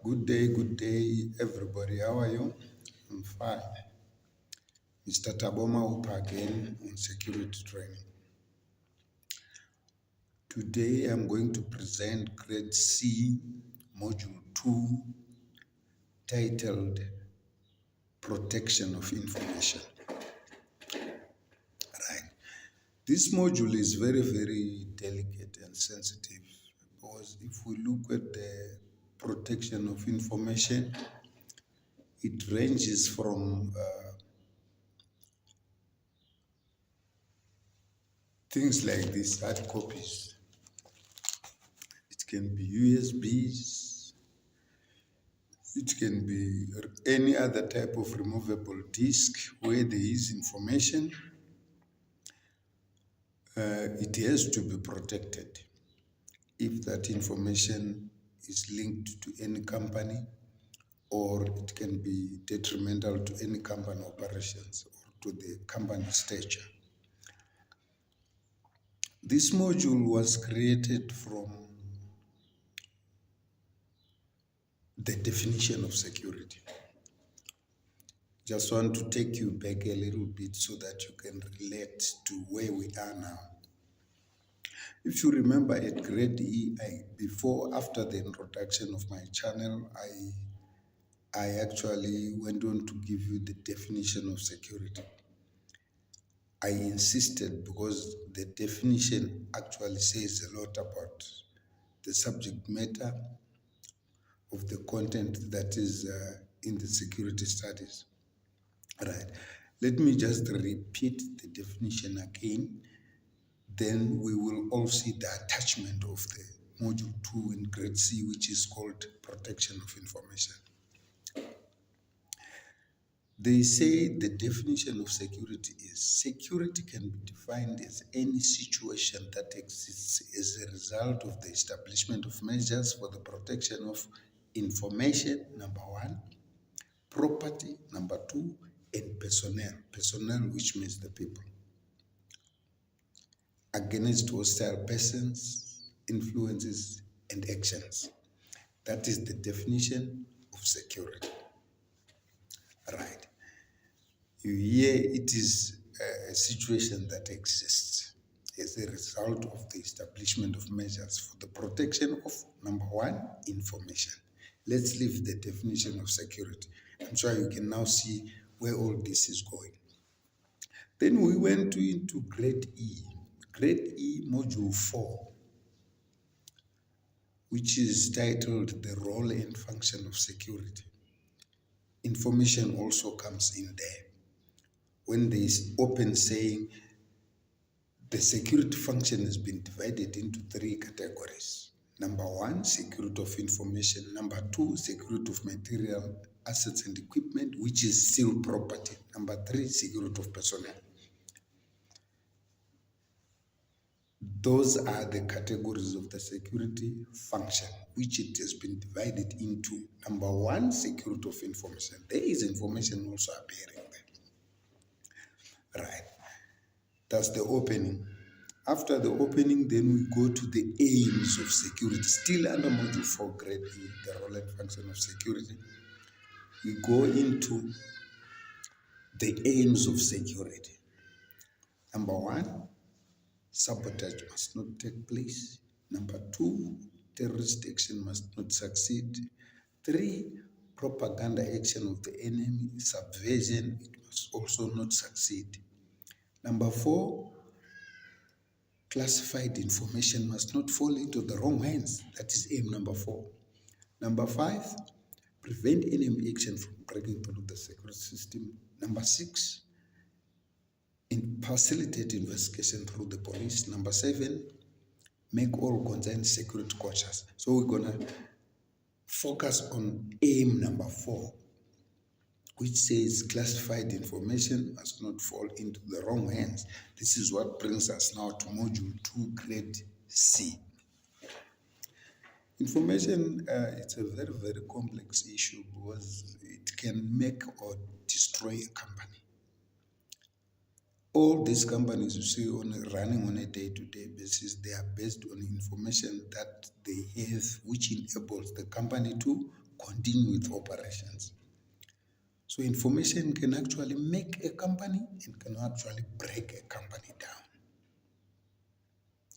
Good day, everybody. How are you? I'm fine. Mr. Taboma Upa again on security training. Today I'm going to present Grade C, Module 2, titled Protection of Information. Right. This module is very, very delicate and sensitive because if we look at the protection of information, it ranges from things like these hard copies. It can be USBs, it can be any other type of removable disk where there is information. It has to be protected if that information is linked to any company, or it can be detrimental to any company operations or to the company stature. This module was created from the definition of security. Just want to take you back a little bit so that you can relate to where we are now. If you remember at grade E, after the introduction of my channel, I actually went on to give you the definition of security. I insisted because the definition actually says a lot about the subject matter of the content that is in the security studies. Right. Let me just repeat the definition again. Then we will all see the attachment of the module 2 in grade C, which is called protection of information. They say the definition of security is security can be defined as any situation that exists as a result of the establishment of measures for the protection of information, number one, property, number two, and personnel, which means the people, against hostile persons, influences, and actions. That is the definition of security. Right. You hear it is a situation that exists as a result of the establishment of measures for the protection of, number one, information. Let's leave the definition of security. I'm sure you can now see where all this is going. Then we went into grade E. Grade E, module 4, which is titled The Role and Function of Security. Information also comes in there. When there is open saying the security function has been divided into 3 categories. Number one, security of information. Number two, security of material, assets and equipment, which is still property. Number 3, security of personnel. Those are the categories of the security function, which it has been divided into. Number one, security of information. There is information also appearing there. Right. That's the opening. After the opening, then we go to the aims of security. Still under module 4, grade E, the role and function of security. We go into the aims of security. Number one, sabotage must not take place. Number 2, terrorist action must not succeed. 3, propaganda action of the enemy, subversion, it must also not succeed. Number 4, classified information must not fall into the wrong hands. That is aim number 4. Number 5, prevent enemy action from breaking through the security system. Number 6, facilitate investigation through the police. Number 7, make all concerned security cautious. So we're gonna focus on aim number 4, which says classified information must not fall into the wrong hands. This is what brings us now to module 2, grade C. Information, it's a very, very complex issue because it can make or destroy a company. All these companies you see running on a day-to-day basis, they are based on information that they have, which enables the company to continue with operations. So information can actually make a company and can actually break a company down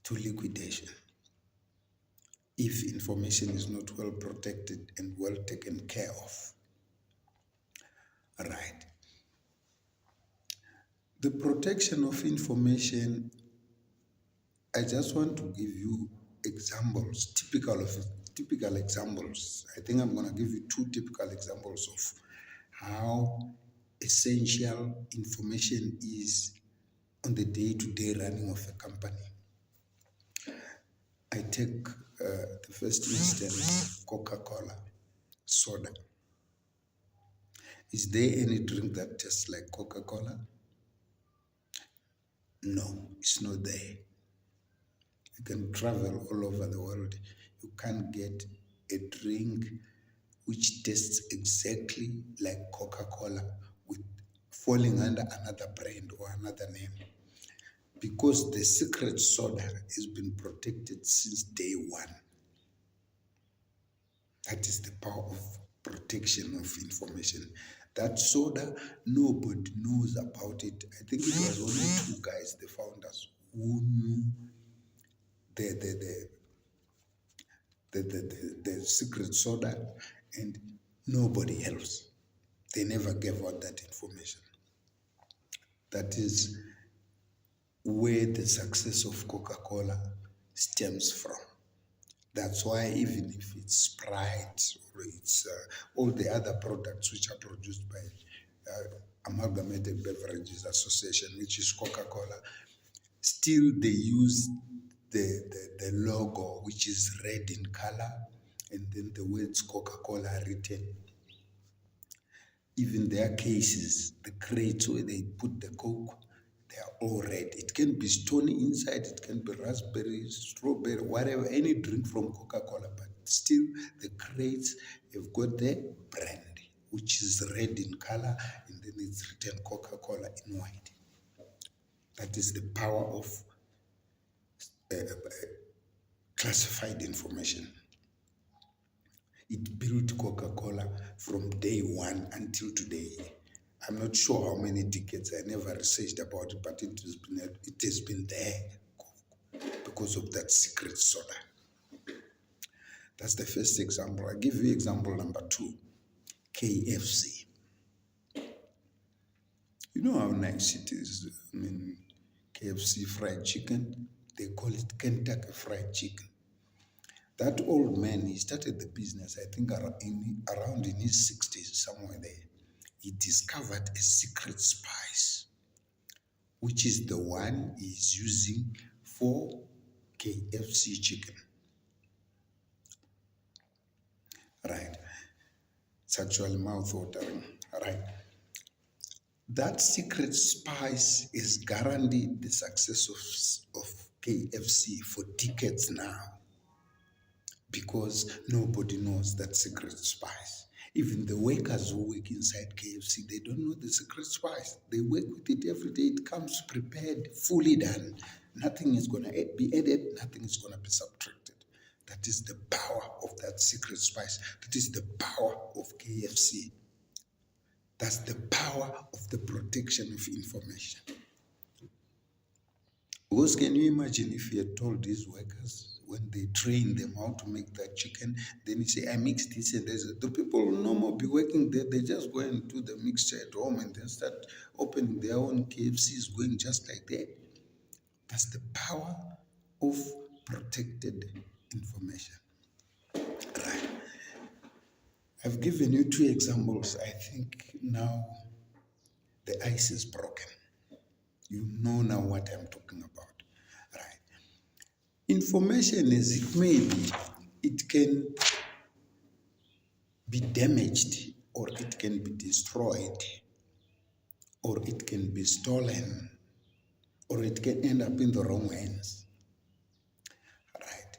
to liquidation if information is not well protected and well taken care of. Right. The protection of information, I just want to give you examples, typical examples. I think I'm going to give you two typical examples of how essential information is on the day-to-day running of a company. I take the first instance, Coca-Cola, soda. Is there any drink that tastes like Coca-Cola? No, it's not there. You can travel all over the world. You can't get a drink which tastes exactly like Coca-Cola with falling under another brand or another name. Because the secret soda has been protected since day one. That is the power of protection of information. That soda, nobody knows about it. I think it was only two guys, the founders, who knew the secret soda, and nobody else. They never gave out that information. That is where the success of Coca-Cola stems from. That's why even if it's Sprite or it's all the other products which are produced by Amalgamated Beverages Association, which is Coca-Cola, still they use the logo, which is red in color, and then the words Coca-Cola are written. Even their cases, the crates where they put the Coke, they are all red. It can be stony inside, it can be raspberry, strawberry, whatever, any drink from Coca-Cola, but still the crates have got the brand, which is red in color, and then it's written Coca-Cola in white. That is the power of classified information. It built Coca-Cola from day one until today. I'm not sure how many decades. I never researched about it, but it has been there because of that secret soda. That's the first example. I give you example number two, KFC. You know how nice it is. I mean, KFC fried chicken, they call it Kentucky Fried Chicken. That old man, he started the business, I think around in his 60s, somewhere there. He discovered a secret spice, which is the one he's using for KFC chicken. Right. It's actually mouth-watering. Right. That secret spice is guaranteed the success of KFC for decades now, because nobody knows that secret spice. Even the workers who work inside KFC, they don't know the secret spice. They work with it every day. It comes prepared, fully done. Nothing is going to be added. Nothing is going to be subtracted. That is the power of that secret spice. That is the power of KFC. That's the power of the protection of information. Because can you imagine if you had told these workers, when they train them how to make that chicken, then you say, I mixed this and this. The people will no more be working there. They just go and do the mixture at home and then start opening their own KFCs, going just like that. That's the power of protected information. Right. I've given you two examples. I think now the ice is broken. You know now what I'm talking about. Right. Information as it may be, it can be damaged, or it can be destroyed, or it can be stolen, or it can end up in the wrong hands. Right.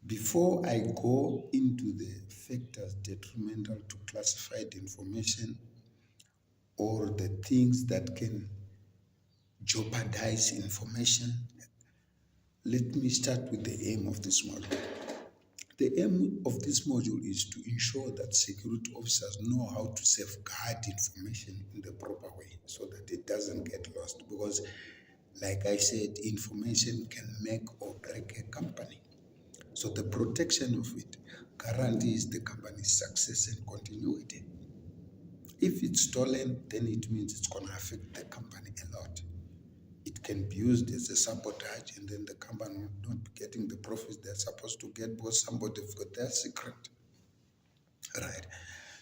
Before I go into the factors detrimental to classified information or the things that can jeopardize information, let me start with the aim of this model. The aim of this module is to ensure that security officers know how to safeguard information in the proper way so that it doesn't get lost. Because, like I said, information can make or break a company. So the protection of it guarantees the company's success and continuity. If it's stolen, then it means it's going to affect the company a lot. It can be used as a sabotage, and then the company will not be getting the profits they're supposed to get because somebody got their secret. Right.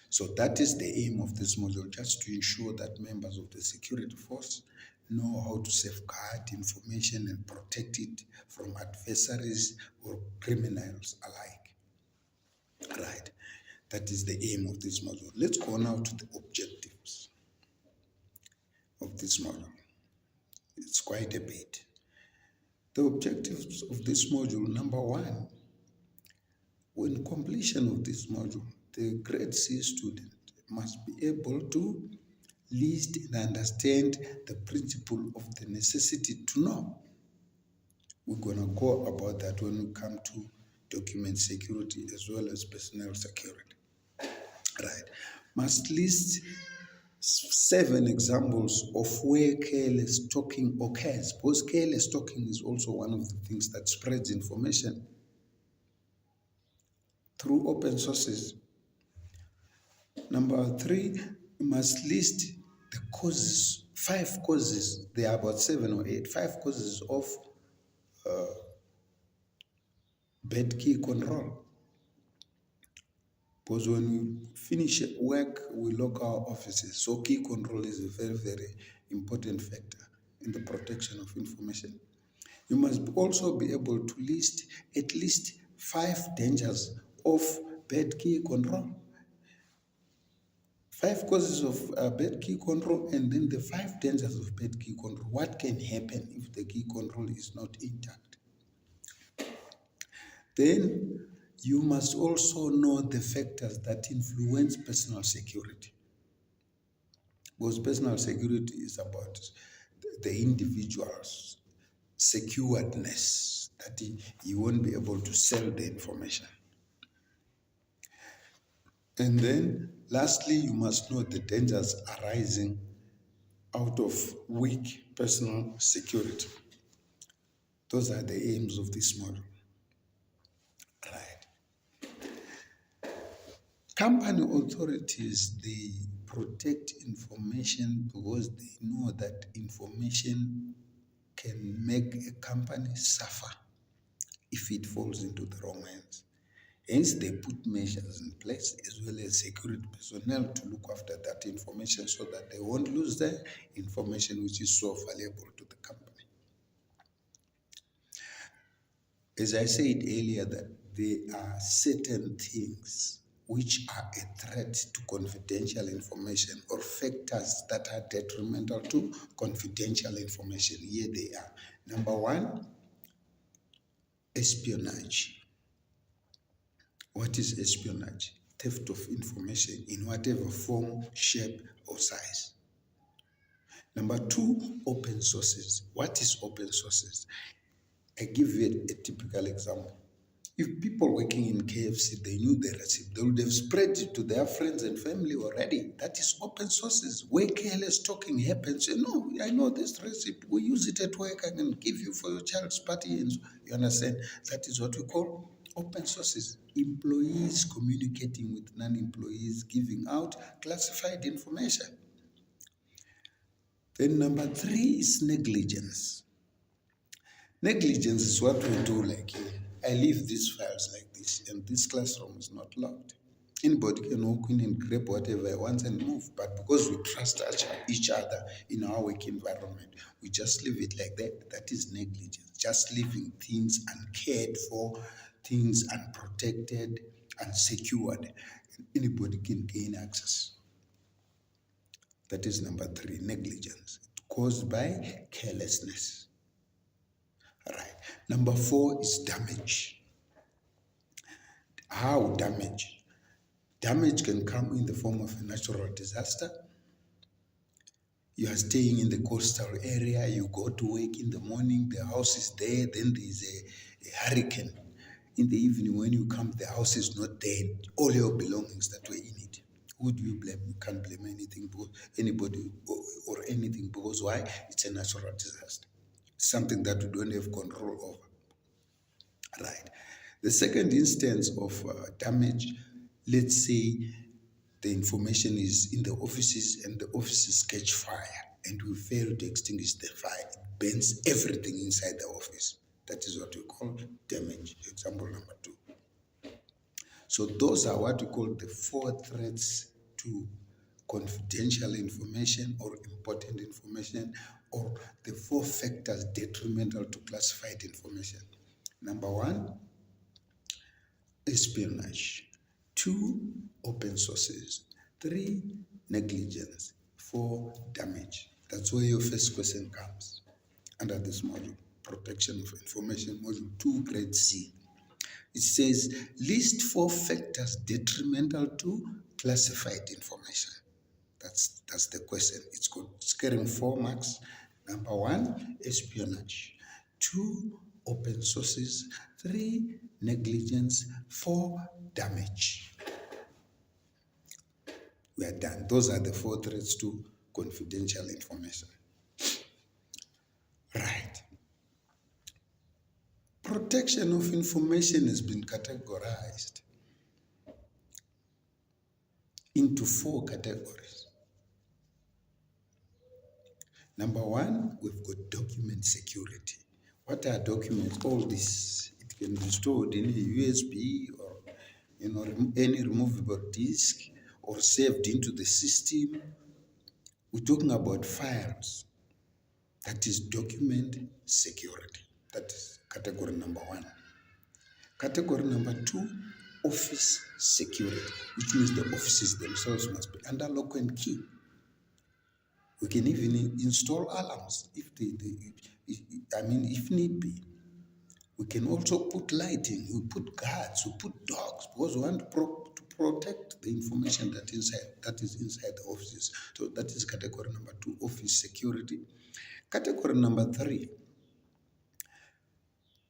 So that is the aim of this module, just to ensure that members of the security force know how to safeguard information and protect it from adversaries or criminals alike. Right. That is the aim of this module. Let's go now to the objectives of this module. It's quite a bit. The objectives of this module, number one, when completion of this module, the grade C student must be able to list and understand the principle of the necessity to know. We're going to go about that when we come to document security as well as personnel security. Right. Must list 7 examples of where careless talking occurs, because careless talking is also one of the things that spreads information through open sources. Number 3, you must list the causes, 5 causes, there are about 7 or 8, 5 causes of bad key control. Because when we finish work, we lock our offices. So key control is a very, very important factor in the protection of information. You must also be able to list at least 5 dangers of bad key control. 5 causes of bad key control, and then the 5 dangers of bad key control. What can happen if the key control is not intact? Then you must also know the factors that influence personal security. Because personal security is about the individual's securedness, that he won't be able to sell the information. And then, lastly, you must know the dangers arising out of weak personal security. Those are the aims of this module. Right. Company authorities, they protect information because they know that information can make a company suffer if it falls into the wrong hands. Hence, they put measures in place as well as security personnel to look after that information so that they won't lose the information which is so valuable to the company. As I said earlier, that there are certain things which are a threat to confidential information or factors that are detrimental to confidential information. Here they are. Number 1, espionage. What is espionage? Theft of information in whatever form, shape, or size. Number 2, open sources. What is open sources? I give you a typical example. If people working in KFC, they knew the recipe, they would have spread it to their friends and family already. That is open sources. Where careless talking happens, you know, I know this recipe, we use it at work, I can give you for your child's party. And you understand? That is what we call open sources. Employees communicating with non-employees, giving out classified information. Then number 3 is negligence. Negligence is what we do, like I leave these files like this and this classroom is not locked. Anybody can walk in and grab whatever he wants and move, but because we trust each other in our work environment, we just leave it like that. That is negligence, just leaving things uncared for, things unprotected, unsecured. Anybody can gain access. That is number 3, negligence, caused by carelessness. Right. Number 4 is damage. How damage? Damage can come in the form of a natural disaster. You are staying in the coastal area, you go to work in the morning, the house is there, then there is a hurricane. in the evening when you come, the house is not there, all your belongings that were in it. Who do you blame? You can't blame anything, anybody or anything, because why? It's a natural disaster. Something that we don't have control over. Right. The second instance of damage, let's say the information is in the offices and the offices catch fire and we fail to extinguish the fire. It burns everything inside the office. That is what we call damage. Example number 2. So those are what we call the 4 threats to confidential information or important information, or the 4 factors detrimental to classified information. Number 1, espionage. 2, open sources. 3, negligence. 4, damage. That's where your first question comes under this module, protection of information, module 2, grade C. It says, list 4 factors detrimental to classified information. That's the question. It's carrying 4 marks. Number 1, espionage. 2, open sources. 3, negligence. 4, damage. We are done. Those are the 4 threats to confidential information. Right. Protection of information has been categorized into 4 categories. Number 1, we've got document security. What are documents? All this, it can be stored in a USB or any removable disk or saved into the system. We're talking about files. That is document security. That is category number 1. Category number 2, office security, which means the offices themselves must be under lock and key. We can even install alarms if if need be. We can also put lighting, we put guards, we put dogs, because we want to protect the information that is inside the offices. So that is category number 2, office security. Category number 3,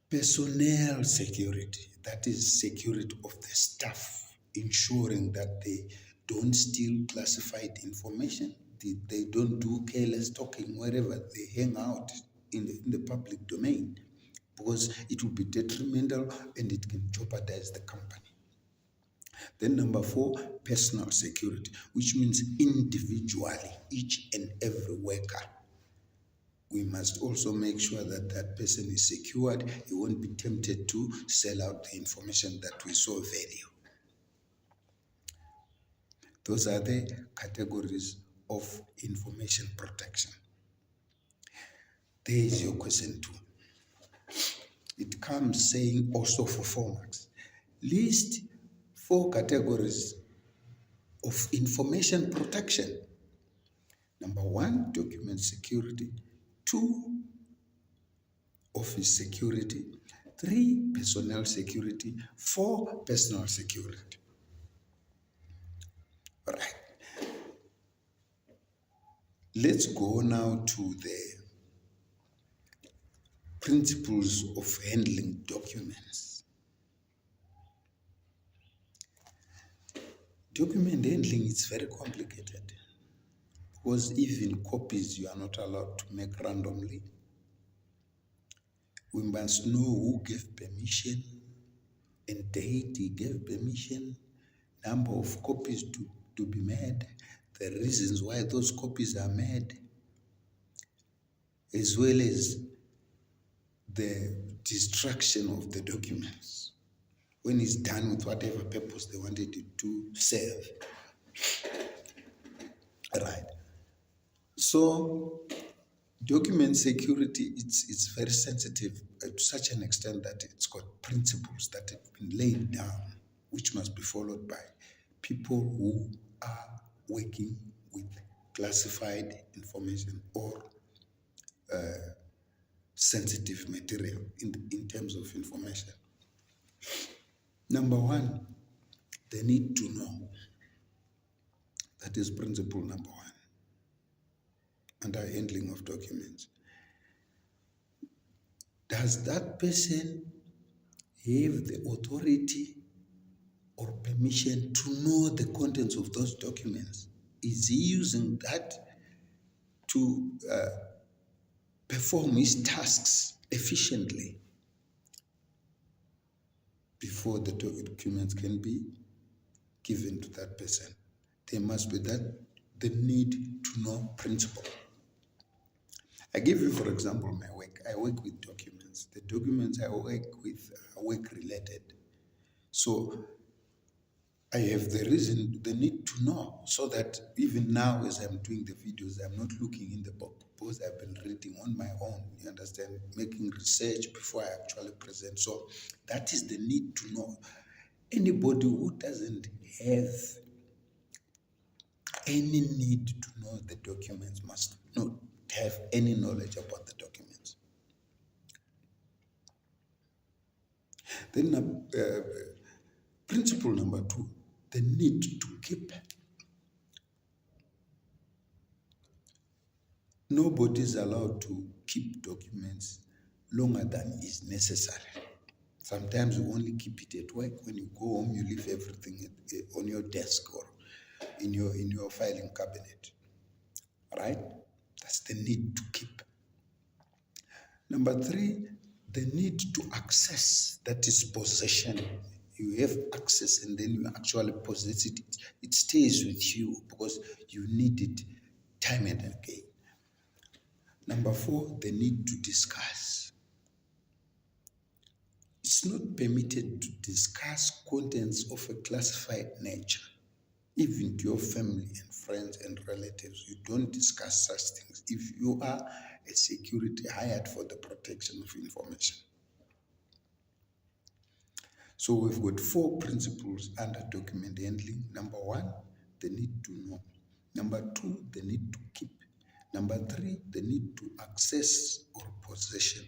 personnel security. That is security of the staff, ensuring that they don't steal classified information. They don't do careless talking wherever they hang out in the public domain, because it will be detrimental and it can jeopardize the company. Then number 4, personal security, which means individually, each and every worker. We must also make sure that that person is secured. He won't be tempted to sell out the information that we so value. Those are the categories of information protection. There is your question 2. It comes saying also for 4 marks. List 4 categories of information protection. Number 1, document security. 2, office security. 3, personnel security. 4, personal security. All right. Let's go now to the principles of handling documents. Document handling is very complicated, because even copies you are not allowed to make randomly. We must know who gave permission and date he gave permission, number of copies to be made, the reasons why those copies are made, as well as the destruction of the documents when it's done with whatever purpose they wanted it to serve. Right. So document security, it's very sensitive to such an extent that it's got principles that have been laid down, which must be followed by people who are working with classified information or sensitive material in terms of information. Number 1, they need to know. That is principle number 1 under handling of documents. Does that person have the authority or permission to know the contents of those documents? Is he using that to perform his tasks efficiently before the documents can be given to that person? There must be the need to know principle. I give you, for example, my work. I work with documents. The documents I work with are work related. So I have the need to know, so that even now as I'm doing the videos, I'm not looking in the book because I've been reading on my own, you understand, making research before I actually present. So that is the need to know. Anybody who doesn't have any need to know the documents must not have any knowledge about the documents. Then principle number 2, the need to keep. Nobody is allowed to keep documents longer than is necessary. Sometimes you only keep it at work. When you go home, you leave everything on your desk or in your filing cabinet. Right? That's the need to keep. Number 3, the need to access, that is possession. You have access and then you actually possess it. It stays with you because you need it time and again. Number 4, the need to discuss. It's not permitted to discuss contents of a classified nature. Even to your family and friends and relatives, you don't discuss such things if you are a security hired for the protection of information. So we've got 4 principles under document handling. Number 1, the need to know. Number 2, the need to keep. Number 3, the need to access or possession.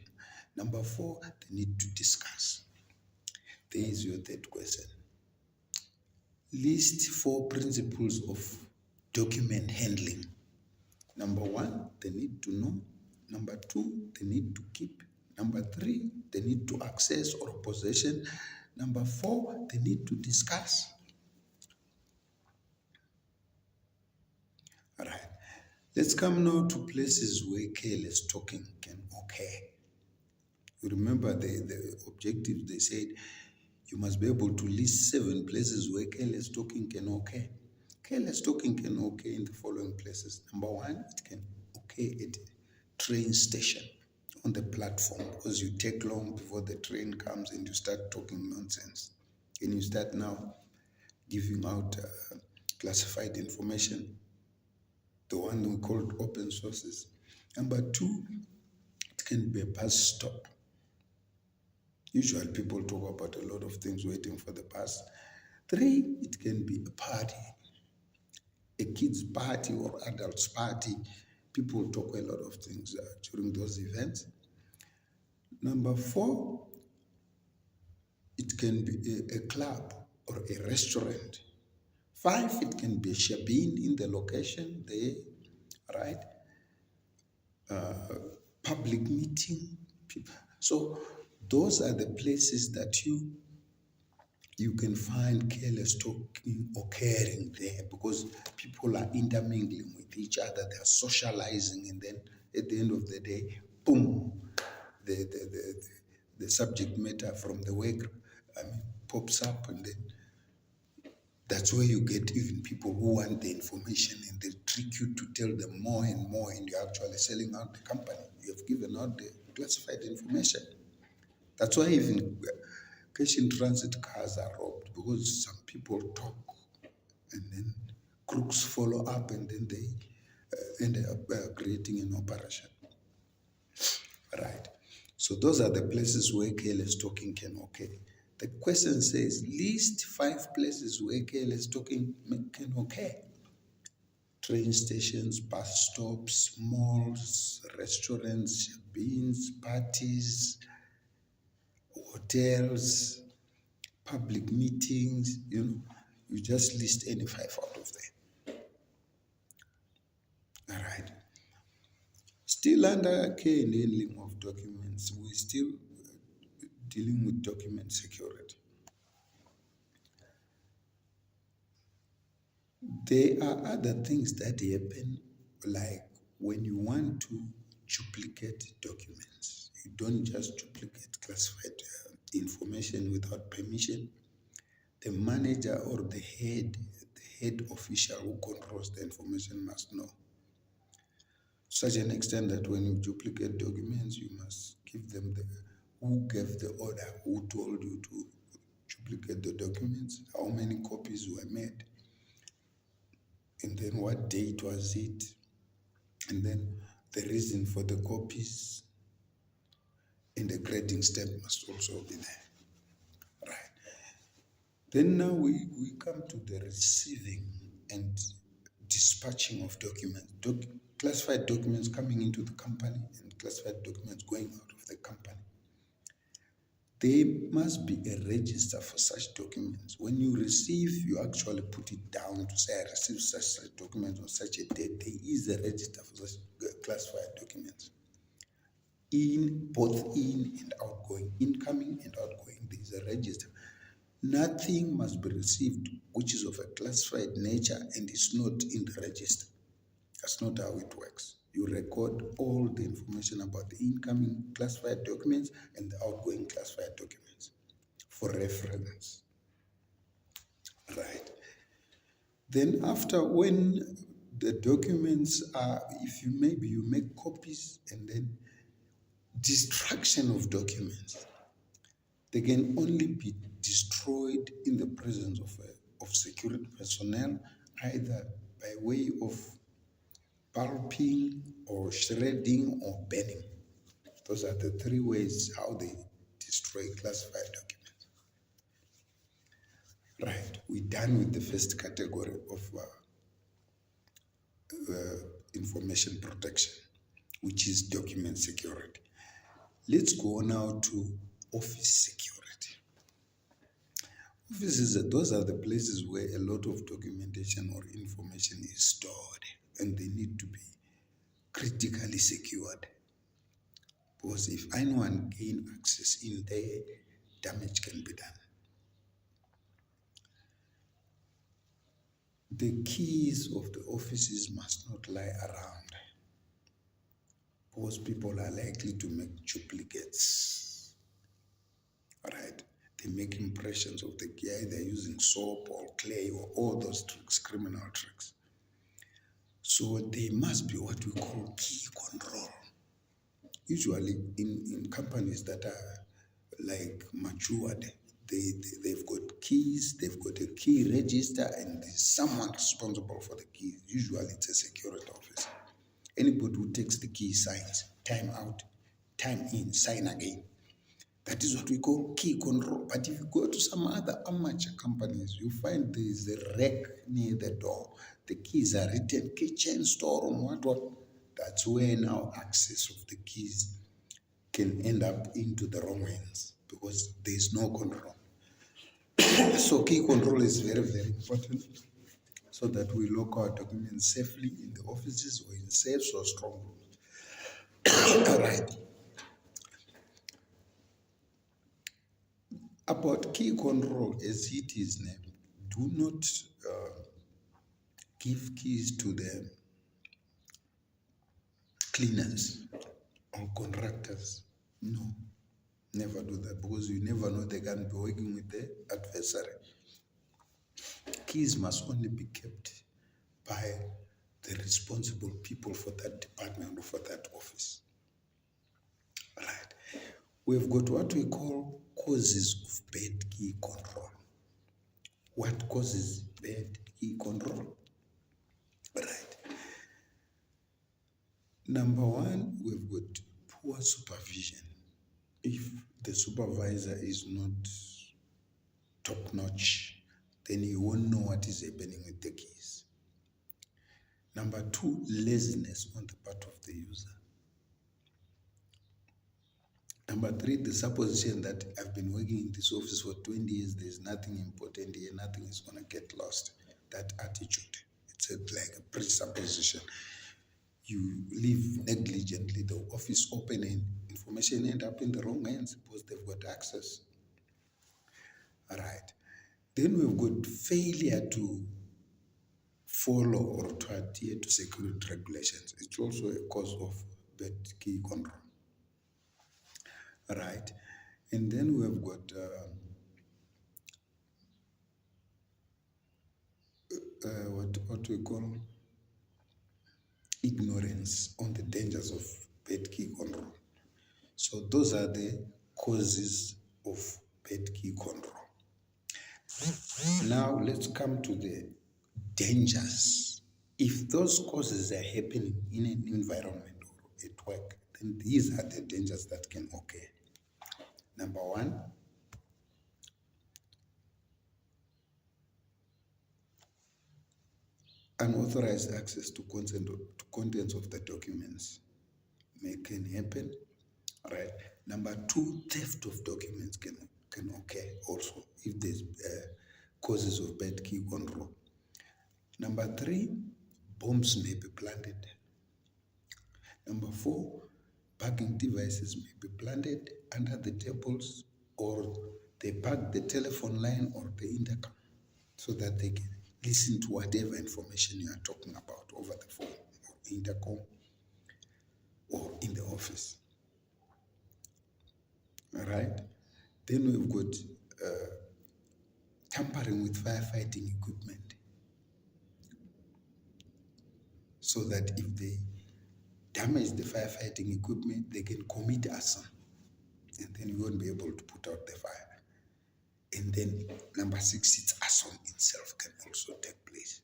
Number 4, the need to discuss. There is your third question. List 4 principles of document handling. Number 1, the need to know. Number 2, the need to keep. Number 3, the need to access or possession. Number 4, the need to discuss. All right. Let's come now to places where careless talking can occur. You remember the objectives, they said you must be able to list 7 places where careless talking can occur. Careless talking can occur in the following places. Number 1, it can occur at a train station on the platform because you take long before the train comes and you start talking nonsense. And you start now giving out classified information, the one we call open sources. Number 2, it can be a bus stop. Usually people talk about a lot of things waiting for the bus. 3, it can be a party, a kids' party or adults' party. People talk a lot of things during those events. Number 4, it can be a club or a restaurant. 5, it can be a shebeen in the location there, right? Public meeting. So those are the places that you can find careless talking occurring there because people are intermingling with each other, they are socializing, and then at the end of the day, boom, the subject matter from the work pops up, and then that's where you get even people who want the information and they trick you to tell them more and more, and you're actually selling out the company. You have given out the classified information. That's why even cash in transit cars are robbed because some people talk and then crooks follow up and then they end up creating an operation. Right. So those are the places where careless talking can occur. The question says list 5 places where careless talking can occur. Train stations, bus stops, malls, restaurants, beans, parties, hotels, public meetings, you just list any 5 out of them. All right. Still under care and handling of documents, we still dealing with document security. There are other things that happen, like when you want to duplicate documents. You don't just duplicate classified information without permission. The manager or the head official who controls the information must know. Such an extent that when you duplicate documents, you must give them who gave the order, who told you to duplicate the documents, how many copies were made, and then what date was it, and then the reason for the copies, and the grading step must also be there. Right. Then now we come to the receiving and dispatching of documents. Classified documents coming into the company and classified documents going out of the company. There must be a register for such documents. When you receive, you actually put it down to say, I received such documents on such a date. There is a register for such classified documents. Both in and outgoing, incoming and outgoing, there is a register. Nothing must be received which is of a classified nature and is not in the register. That's not how it works. You record all the information about the incoming classified documents and the outgoing classified documents for reference. Right. Then after, when the documents are, if you make copies, and then destruction of documents, they can only be destroyed in the presence of security personnel, either by way of pulping or shredding or burning. Those are the three ways how they destroy classified documents. Right, we're done with the first category of information protection, which is document security. Let's go now to office security. Offices, those are the places where a lot of documentation or information is stored, and they need to be critically secured. Because if anyone gain access in there, damage can be done. The keys of the offices must not lie around, because people are likely to make duplicates. All right? They make impressions of the key, either using soap or clay or all those tricks, criminal tricks. So there must be what we call key control. Usually in companies that are like matured, they've got keys, they've got a key register, and there's someone responsible for the keys. Usually it's a security officer. Anybody who takes the key signs, time out, time in, sign again. That is what we call key control. But if you go to some other amateur companies, you find there is a rack near the door. The keys are written, kitchen, storeroom, what. That's where now access of the keys can end up into the wrong hands, because there is no control. So key control is very, very important, so that we lock our documents safely in the offices or in safes or strong rooms. All right. About key control, as it is named, do not give keys to the cleaners or contractors. No, never do that, because you never know, they can be working with the adversary. Keys must only be kept by the responsible people for that department or for that office. Right. We've got what we call causes of bad key control. What causes bad key control? Right. Number one, we've got poor supervision. If the supervisor is not top-notch, then he won't know what is happening with the keys. Number two, laziness on the part of the user. Number three, the supposition that I've been working in this office for 20 years, there's nothing important here, nothing is going to get lost. That attitude, it's like a presupposition. You leave negligently the office open and information end up in the wrong hands because they've got access. All right. Then we've got failure to follow or to adhere to security regulations. It's also a cause of bad key control. All right. And then we've got what we call ignorance on the dangers of bad key control. So those are the causes of bad key control. Now let's come to the dangers. If those causes are happening in an environment or at work, then these are the dangers that can occur. Number one, unauthorized access to contents of the documents can happen, right? Number two, theft of documents can occur also if there's causes of bad key control. Number three, bombs may be planted. Number four, bugging devices may be planted under the tables, or they bug the telephone line or the intercom so that they can listen to whatever information you are talking about over the phone or intercom or in the office. All right? Then we've got tampering with firefighting equipment, so that if they damage the firefighting equipment, they can commit arson, and then you won't be able to put out the fire. And then number six, it's arson itself can also take place.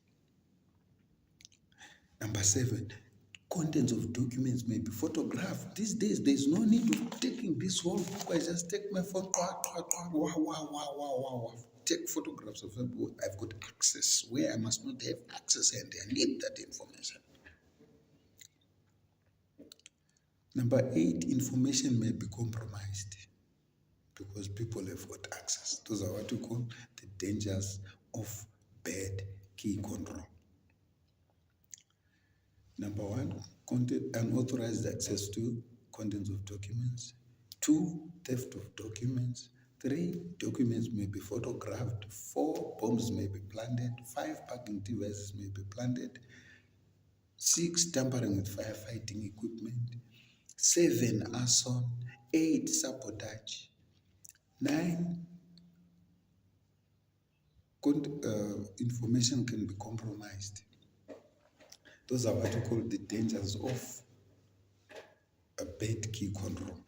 Number seven, contents of documents may be photographed. These days, there's no need of taking this whole book. I just take my phone, take photographs of it. I've got access where I must not have access, and I need that information. Number eight, information may be compromised because people have got access. Those are what we call the dangers of bad key control. Number one, unauthorized access to contents of documents. Two, theft of documents. Three, documents may be photographed. Four, bombs may be planted. Five, bugging devices may be planted. Six, tampering with firefighting equipment. Seven, arson. Eight, sabotage. Nine, information can be compromised. Those are what we call the dangers of a bad key control.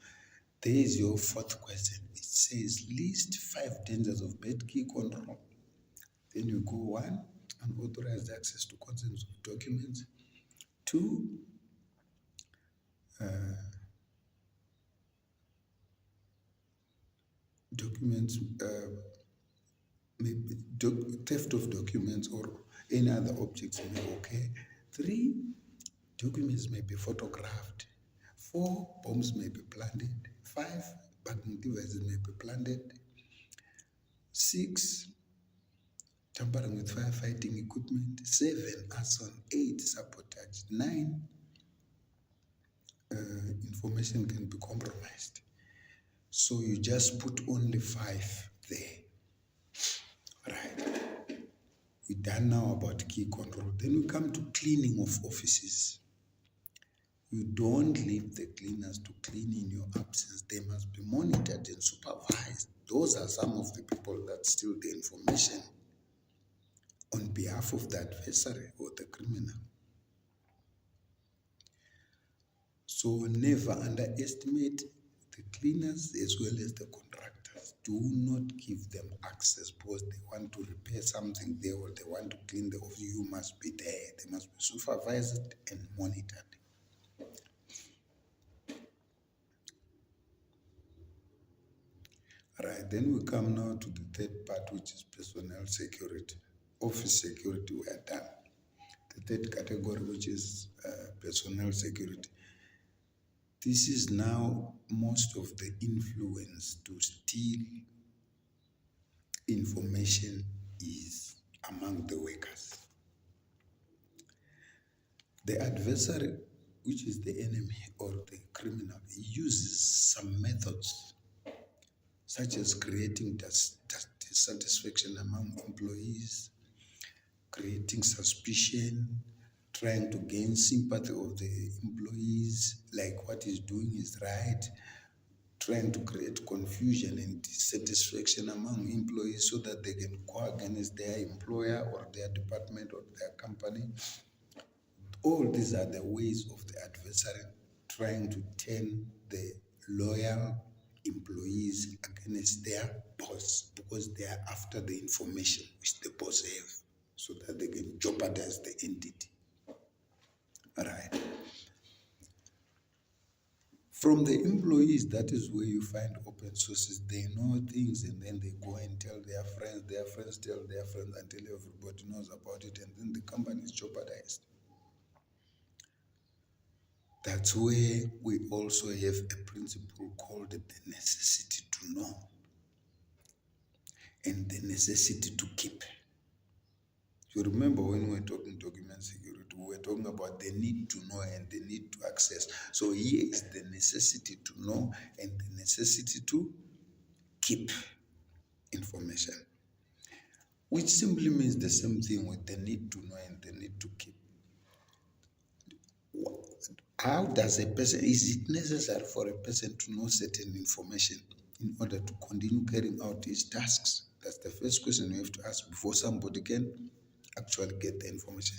There is your fourth question. It says list 5 dangers of bad key control. Then you go 1, unauthorized access to contents of documents. 2, documents, maybe theft of documents or any other objects may occur. 3, documents may be photographed. 4, bombs may be planted. 5, bugging devices may be planted. 6, tampering with firefighting equipment. 7, arson. 8, sabotage. 9, information can be compromised. So you just put only 5 there. Right. We're done now about key control. Then we come to cleaning of offices. You don't leave the cleaners to clean in your absence. They must be monitored and supervised. Those are some of the people that steal the information on behalf of the adversary or the criminal. So never underestimate the cleaners as well as the contractors. Do not give them access because they want to repair something there or they want to clean the office. You must be there. They must be supervised and monitored. Right, then we come now to the third part, which is personnel security. Office security, we are done. The third category, which is personnel security. This is now most of the influence to steal information is among the workers. The adversary which is the enemy or the criminal, uses some methods such as creating dissatisfaction among employees, creating suspicion, trying to gain sympathy of the employees, like what he's doing is right, trying to create confusion and dissatisfaction among employees so that they can go against their employer or their department or their company. All these are the ways of the adversary trying to turn the loyal employees against their boss because they are after the information which the boss have so that they can jeopardize the entity. All right. From the employees, that is where you find open sources. They know things and then they go and tell their friends tell their friends until everybody knows about it, and then the company is jeopardized. That's where we also have a principle called the necessity to know and the necessity to keep. You remember when we were talking document security, we were talking about the need to know and the need to access. So here is the necessity to know and the necessity to keep information, which simply means the same thing with the need to know and the need to keep. How does a person, is it necessary for a person to know certain information in order to continue carrying out his tasks? That's the first question you have to ask before somebody can actually get the information.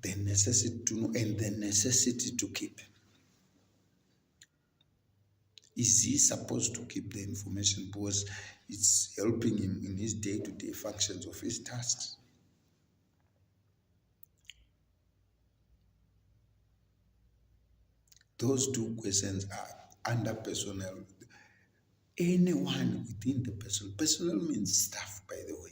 The necessity to know and the necessity to keep. Is he supposed to keep the information because it's helping him in his day-to-day functions of his tasks? Those two questions are under personnel. Anyone within the personnel. Personnel means staff, by the way.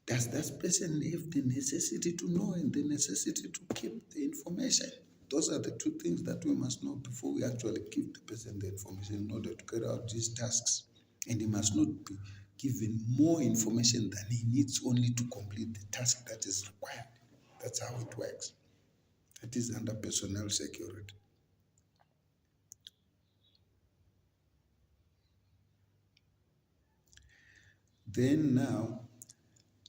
Does that person have the necessity to know and the necessity to keep the information? Those are the two things that we must know before we actually give the person the information in order to carry out these tasks. And he must not be given more information than he needs only to complete the task that is required. That's how it works. That is under personnel security. Then now,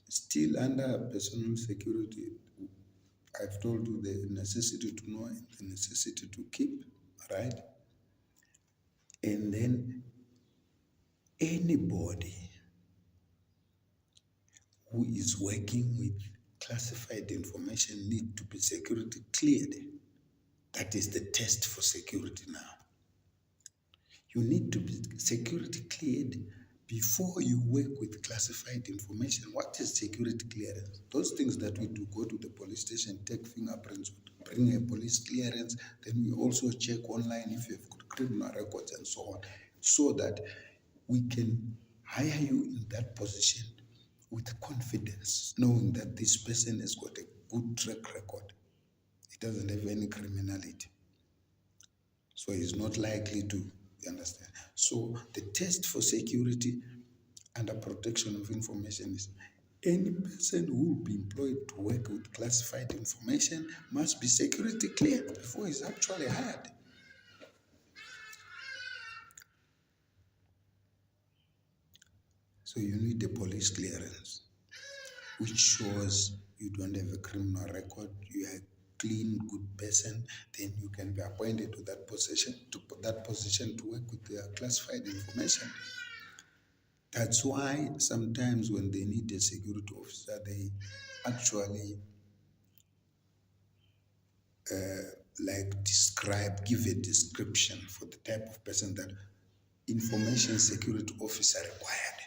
still under personal security, I've told you the necessity to know and the necessity to keep, right? And then anybody who is working with classified information need to be security cleared. That is the test for security now. You need to be security cleared before you work with classified information. What is security clearance? Those things that we do, go to the police station, take fingerprints, bring a police clearance, then we also check online if you have got criminal records and so on, so that we can hire you in that position with confidence, knowing that this person has got a good track record. He doesn't have any criminality. So he's not likely to, you understand? So the test for security under protection of information is any person who will be employed to work with classified information must be security cleared before he's actually hired. So you need a police clearance, which shows you don't have a criminal record, you are a clean, good person, then you can be appointed to that position to work with the classified information. That's why sometimes when they need a security officer, they actually give a description for the type of person that information security officer required.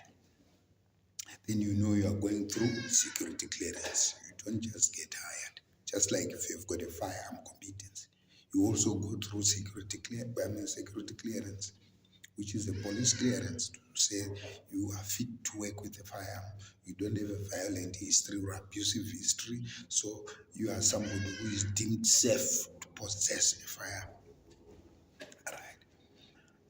Then you know you are going through security clearance. You don't just get hired. Just like if you've got a firearm competence, you also go through security clearance, which is a police clearance to say you are fit to work with a firearm. You don't have a violent history or abusive history, so you are somebody who is deemed safe to possess a firearm. All right.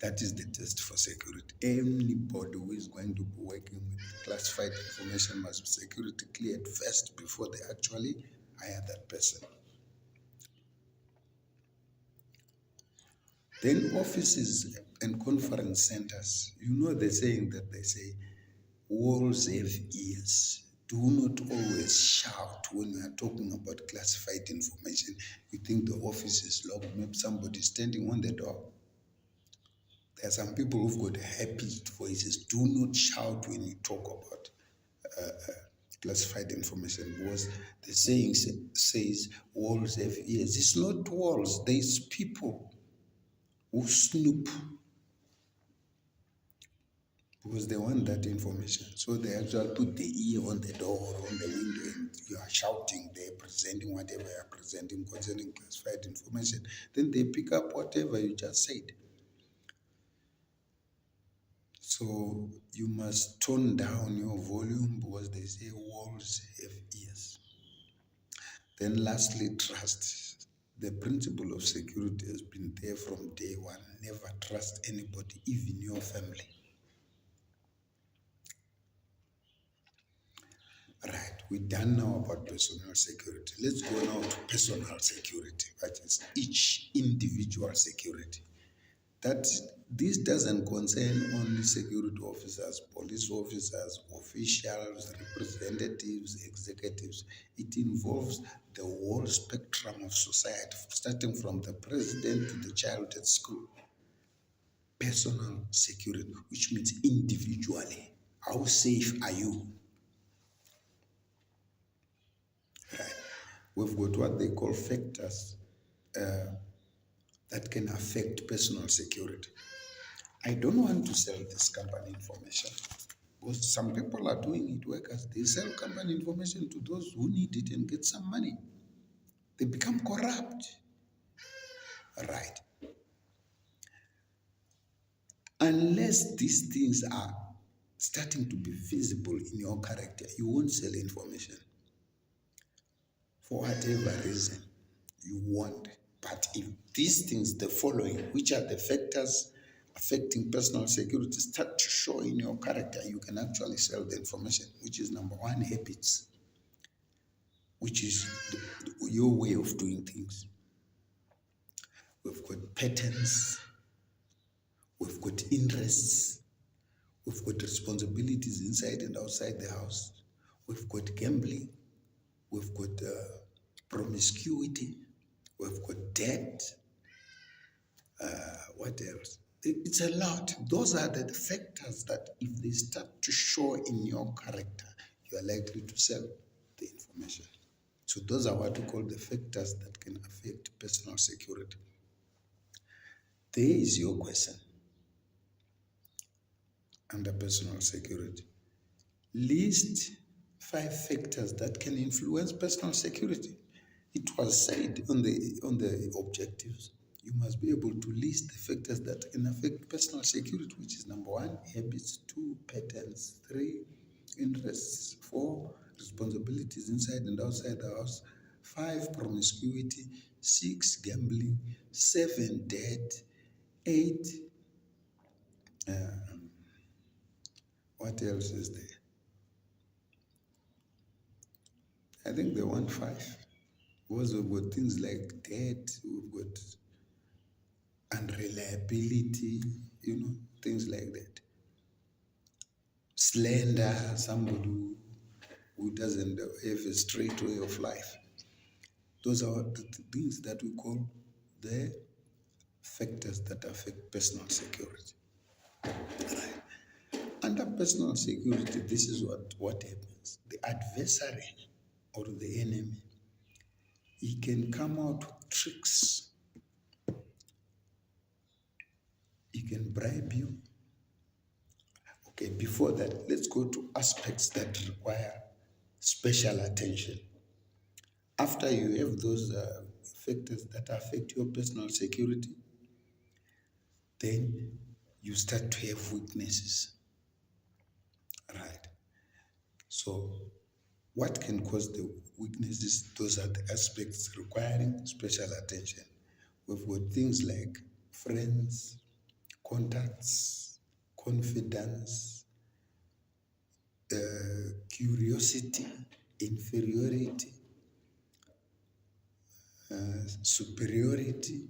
That is the test for security. Anybody who is going to be working with classified information must be security cleared first before they actually hire that person. Then offices and conference centers. You know the saying that they say, walls have ears. Do not always shout when you are talking about classified information. You think the office is locked, maybe somebody standing on the door. There are some people who've got high-pitched voices. Do not shout when you talk about classified information, because the saying says walls have ears. It's not walls, there's people who snoop because they want that information. So they actually put the ear on the door or on the window, and you are shouting, they're presenting whatever you're presenting concerning classified information. Then they pick up whatever you just said. So you must tone down your volume because they say walls have ears. Then lastly, trust. The principle of security has been there from day one. Never trust anybody, even your family. Right, we're done now about personal security. Let's go now to personal security, that is each individual security. That this doesn't concern only security officers, police officers, officials, representatives, executives. It involves the whole spectrum of society, starting from the president to the child at school. Personal security, which means individually. How safe are you? Right. We've got what they call factors that can affect personal security. I don't want to sell this company information because some people are doing it, workers. They sell company information to those who need it and get some money. They become corrupt. Right. Unless these things are starting to be visible in your character, you won't sell information. For whatever reason you want. But if these things, the following, which are the factors affecting personal security, start to show in your character, you can actually sell the information, which is number one, habits, which is your way of doing things. We've got patterns, we've got interests, we've got responsibilities inside and outside the house, we've got gambling, we've got promiscuity, we've got debt. What else? It's a lot. Those are the factors that if they start to show in your character, you are likely to sell the information. So those are what we call the factors that can affect personal security. There is your question under personal security. List 5 factors that can influence personal security. It was said on the objectives, you must be able to list the factors that can affect personal security, which is number 1, habits, 2, patterns, 3, interests, 4, responsibilities inside and outside the house, 5, promiscuity, 6, gambling, 7, debt, 8, what else is there? I think they want 5. Because we've got things like debt, we've got unreliability, things like that. Slender, somebody who doesn't have a straight way of life. Those are the things that we call the factors that affect personal security. Right. Under personal security, this is what happens. The adversary or the enemy, he can come out with tricks. He can bribe you. Okay, before that, let's go to aspects that require special attention. After you have those factors that affect your personal security, then you start to have weaknesses. Right. So what can cause the weaknesses? Those are the aspects requiring special attention. We've got things like friends, contacts, confidence, curiosity, inferiority, superiority,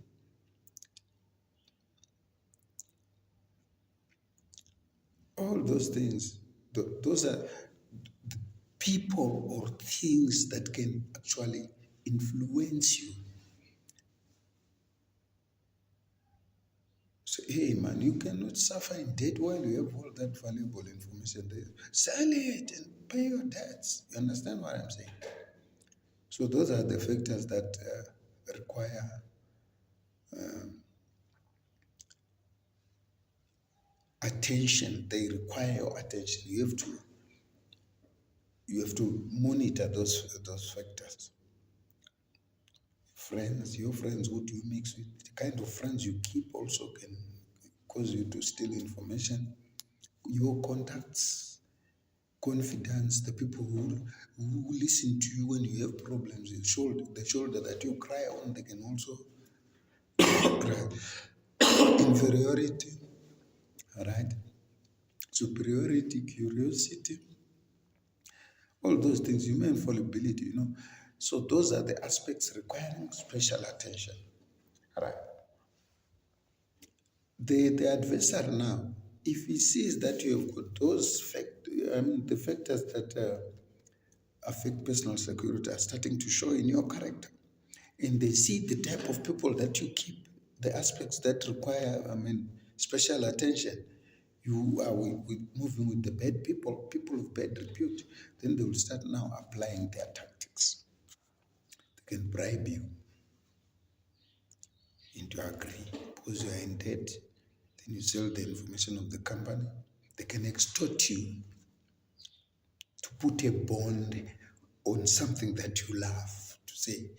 All those things, those are people or things that can actually influence you. So, hey man, you cannot suffer in debt while you have all that valuable information there. Sell it and pay your debts. You understand what I'm saying? So those are the factors that require attention. They require your attention. You have to monitor those factors. Friends, your friends, who do you mix with? The kind of friends you keep also can cause you to steal information. Your contacts, confidence, the people who listen to you when you have problems, the shoulder that you cry on, they can also cry. Inferiority, all right? Superiority, curiosity, all those things, human fallibility, So those are the aspects requiring special attention. All right. The adversary now, if he sees that you have got the factors that affect personal security are starting to show in your character, and they see the type of people that you keep, the aspects that require, special attention, you are moving with the bad people of bad repute, then they will start now applying their tactics. They can bribe you into agree because you are in debt. Then you sell the information of the company. They can extort you to put a bond on something that you love, to say,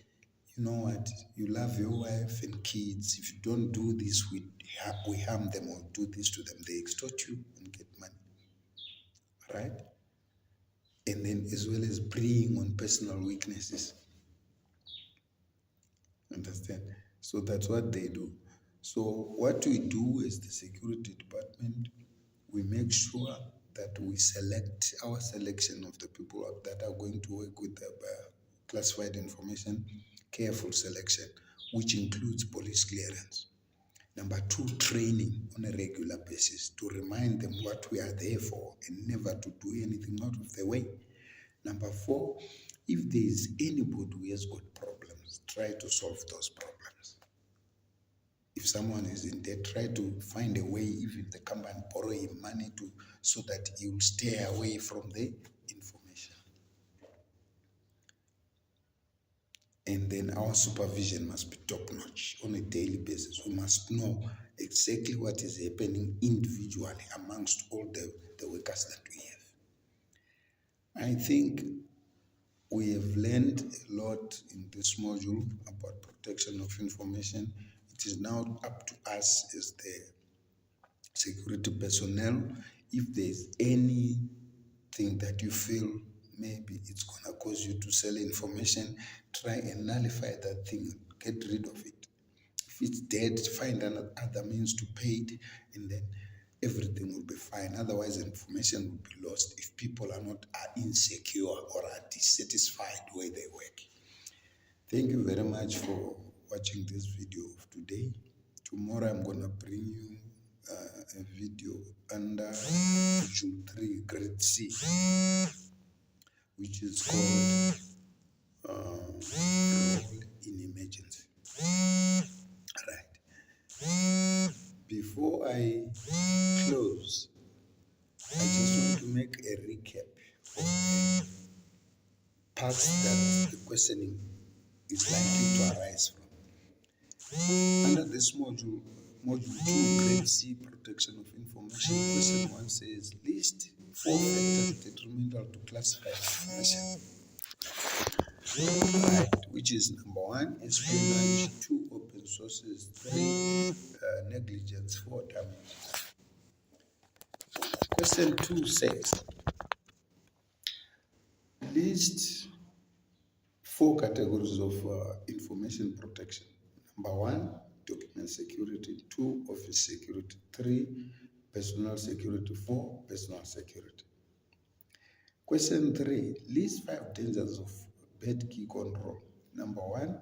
you know what, you love your wife and kids. If you don't do this, we harm them or do this to them. They extort you and get money, right? And then as well as preying on personal weaknesses. Understand? So that's what they do. So what we do as the security department, we make sure that we select our selection of the people that are going to work with the classified information, careful selection, which includes police clearance. Number two, training on a regular basis to remind them what we are there for and never to do anything out of the way. Number four, if there is anybody who has got problems, try to solve those problems. If someone is in debt, try to find a way, even the company borrow him money so that he will stay away from the information. And then our supervision must be top-notch on a daily basis. We must know exactly what is happening individually amongst all the workers that we have. I think we have learned a lot in this module about protection of information. It is now up to us as the security personnel. If there is anything that you feel maybe it's going to cause you to sell information, try and nullify that thing, get rid of it. If it's dead, find another means to pay it, and then everything will be fine. Otherwise, information will be lost if people are insecure or are dissatisfied where they work. Thank you very much for watching this video of today. Tomorrow I'm going to bring you a video under Module 3, Grade C, which is called Role in Emergency. All right. Before I close, I just want to make a recap of the parts that the questioning is likely to arise from. Under this module 2, Grade C, Protection of Information, question 1 says, list 4 factors detrimental to classified information. Right, which is number 1, espionage, 2, open sources, 3, negligence, 4, damage. Question 2 says, list 4 categories of information protection. Number 1, document security, 2, office security, 3, personal security, 4, personal security. Question 3, list 5 dangers of bad key control. Number 1,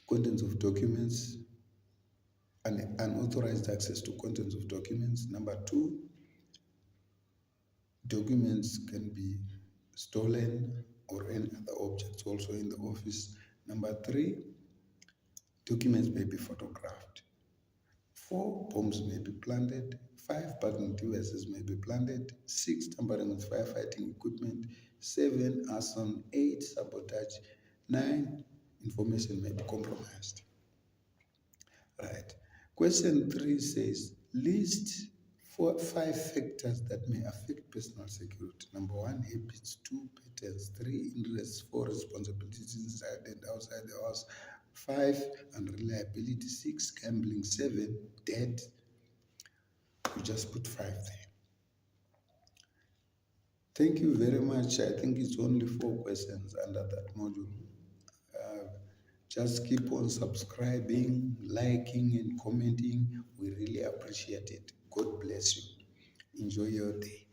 contents of documents and unauthorized access to contents of documents. Number 2, Documents can be stolen or any other objects also in the office. Number 3, documents may be photographed. 4, bombs may be planted. 5, bugging devices may be planted. 6, tampering with firefighting equipment. 7, arson. 8, sabotage. 9, information may be compromised. Right. Question 3 says, list 5 factors that may affect personal security. Number 1, habits. 2, patterns. 3, interests. 4, responsibilities inside and outside the house. 5, unreliability. 6, gambling. 7, debt. You just put 5 there. Thank you very much. I think it's only 4 questions under that module. Just keep on subscribing, liking, and commenting. We really appreciate it. God bless you. Enjoy your day.